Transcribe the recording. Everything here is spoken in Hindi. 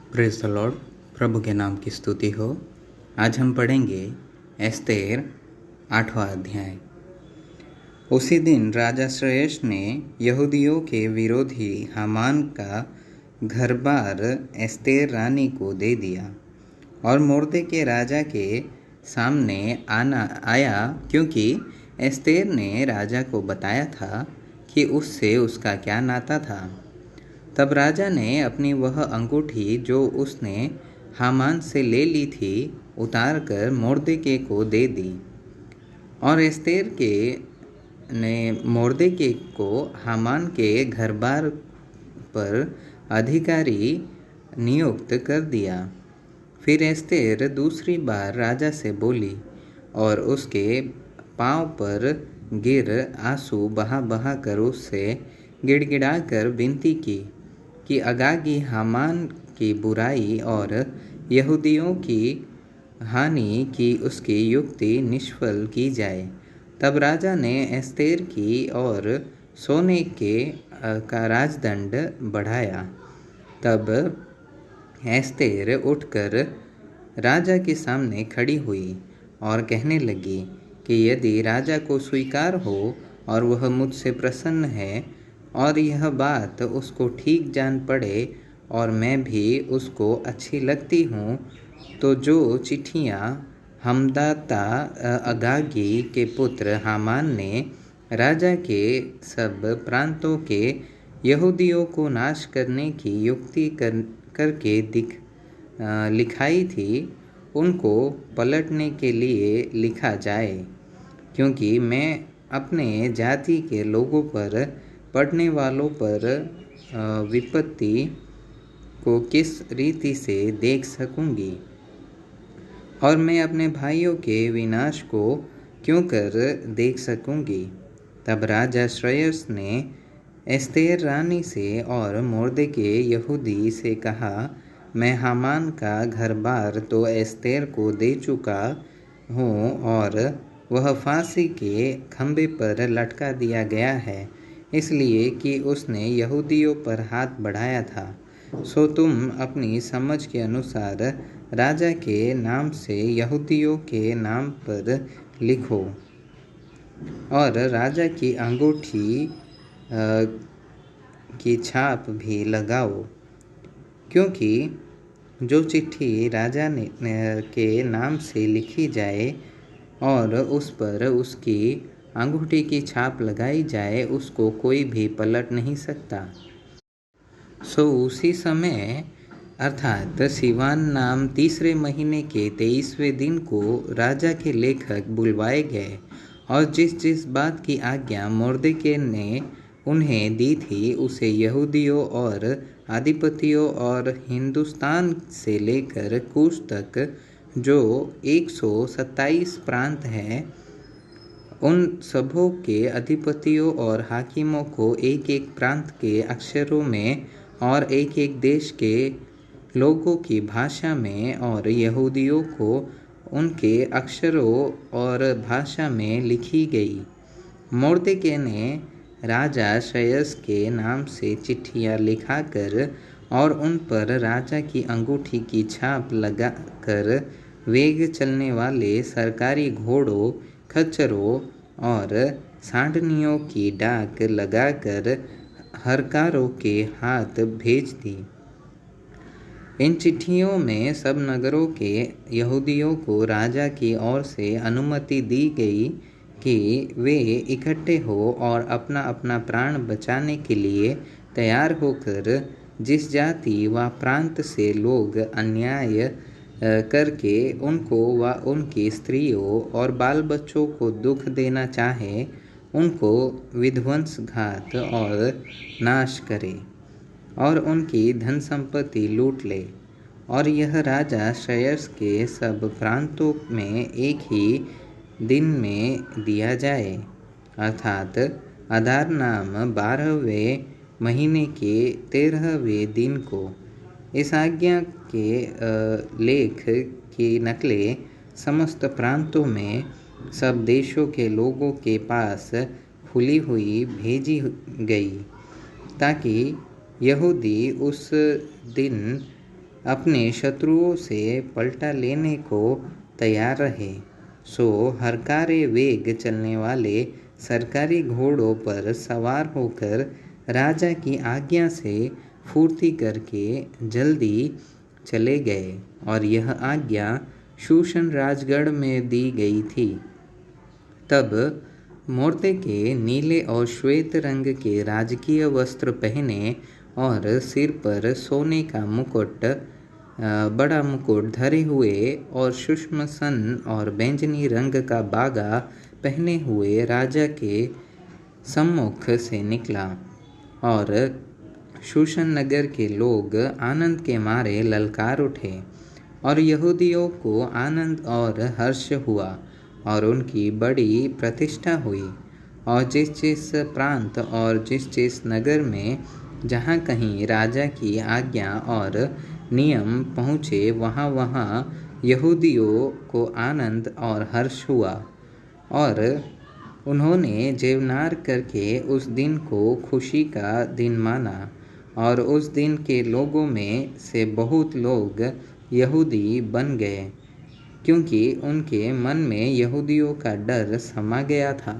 Praise the Lord. प्रभु के नाम की स्तुति हो। आज हम पढ़ेंगे एस्तेर 8वां अध्याय। उसी दिन राजा श्रेयस ने यहूदियों के विरोधी हामान का घरबार एस्तेर रानी को दे दिया और मोर्देके राजा के सामने आया, क्योंकि एस्तेर ने राजा को बताया था कि उससे उसका क्या नाता था। तब राजा ने अपनी वह अंगूठी जो उसने हामान से ले ली थी उतार कर मोर्देके को दे दी, और एस्तेर ने मोर्देके को हामान के घरबार पर अधिकारी नियुक्त कर दिया। फिर एस्तेर दूसरी बार राजा से बोली और उसके पांव पर गिर आंसू बहा बहा कर उससे गिड़गिड़ा कर विनती की कि अगागी हामान की बुराई और यहूदियों की हानि की उसकी युक्ति निष्फल की जाए। तब राजा ने एस्तेर की और सोने का राजदंड बढ़ाया। तब एस्तेर उठकर राजा के सामने खड़ी हुई और कहने लगी कि यदि राजा को स्वीकार हो और वह मुझसे प्रसन्न है और यह बात उसको ठीक जान पड़े और मैं भी उसको अच्छी लगती हूँ, तो जो चिट्ठियाँ हमदाता अगागी के पुत्र हामान ने राजा के सब प्रांतों के यहूदियों को नाश करने की युक्ति करके लिखाई थी, उनको पलटने के लिए लिखा जाए, क्योंकि मैं अपने जाति के लोगों पर पढ़ने वालों पर विपत्ति को किस रीति से देख सकूंगी, और मैं अपने भाइयों के विनाश को क्यों कर देख सकूंगी। तब राजा श्रेयस ने एस्तेर रानी से और मोर्देके यहूदी से कहा, मैं हामान का घरबार तो एस्तेर को दे चुका हूँ और वह फांसी के खंभे पर लटका दिया गया है, इसलिए कि उसने यहूदियों पर हाथ बढ़ाया था। सो तुम अपनी समझ के अनुसार राजा के नाम से यहूदियों के नाम पर लिखो और राजा की अंगूठी की छाप भी लगाओ, क्योंकि जो चिट्ठी राजा के नाम से लिखी जाए और उस पर उसकी अंगूठी की छाप लगाई जाए, उसको कोई भी पलट नहीं सकता। सो उसी समय अर्थात सिवान नाम तीसरे महीने के 23वें दिन को राजा के लेखक बुलवाए गए और जिस जिस बात की आज्ञा मोर्देके ने उन्हें दी थी उसे यहूदियों और अधिपतियों और हिंदुस्तान से लेकर कूश तक जो 127 प्रांत हैं, उन सबों के अधिपतियों और हाकिमों को एक एक प्रांत के अक्षरों में और एक एक देश के लोगों की भाषा में और यहूदियों को उनके अक्षरों और भाषा में लिखी गई। मोर्देके ने राजा श्रेयस के नाम से चिट्ठियाँ लिखाकर और उन पर राजा की अंगूठी की छाप लगाकर वेग चलने वाले सरकारी घोड़ों, खच्चरों और सांडनियों की डाक लगाकर हरकारों के हाथ भेज दी। इन चिट्ठियों में सब नगरों के यहूदियों को राजा की ओर से अनुमति दी गई कि वे इकट्ठे हो और अपना अपना प्राण बचाने के लिए तैयार होकर जिस जाति व प्रांत से लोग अन्याय करके उनको व उनकी स्त्रियों और बाल बच्चों को दुख देना चाहे, उनको विध्वंस घात और नाश करे और उनकी धन संपत्ति लूट ले। और यह राजा श्रेयस के सब प्रांतों में एक ही दिन में दिया जाए, अर्थात अदार नाम 12वें महीने के 13वें दिन को। इस आज्ञा के लेख की नकलें समस्त प्रांतों में सब देशों के लोगों के पास खुली हुई भेजी गई, ताकि यहूदी उस दिन अपने शत्रुओं से पलटा लेने को तैयार रहे। सो हरकारे वेग चलने वाले सरकारी घोड़ों पर सवार होकर राजा की आज्ञा से फुर्ती करके जल्दी चले गए और यह आज्ञा शूशन राजगढ़ में दी गई थी। तब मोर्ते के नीले और श्वेत रंग के राजकीय वस्त्र पहने और सिर पर सोने का मुकुट, बड़ा मुकुट धरे हुए और सूक्ष्म सन और बैंगनी रंग का बागा पहने हुए राजा के सम्मुख से निकला और शूशन नगर के लोग आनंद के मारे ललकार उठे और यहूदियों को आनंद और हर्ष हुआ और उनकी बड़ी प्रतिष्ठा हुई। और जिस जिस प्रांत और जिस जिस नगर में जहाँ कहीं राजा की आज्ञा और नियम पहुँचे वहाँ वहाँ यहूदियों को आनंद और हर्ष हुआ और उन्होंने जेवनार करके उस दिन को खुशी का दिन माना। और उस दिन के लोगों में से बहुत लोग यहूदी बन गए, क्योंकि उनके मन में यहूदियों का डर समा गया था।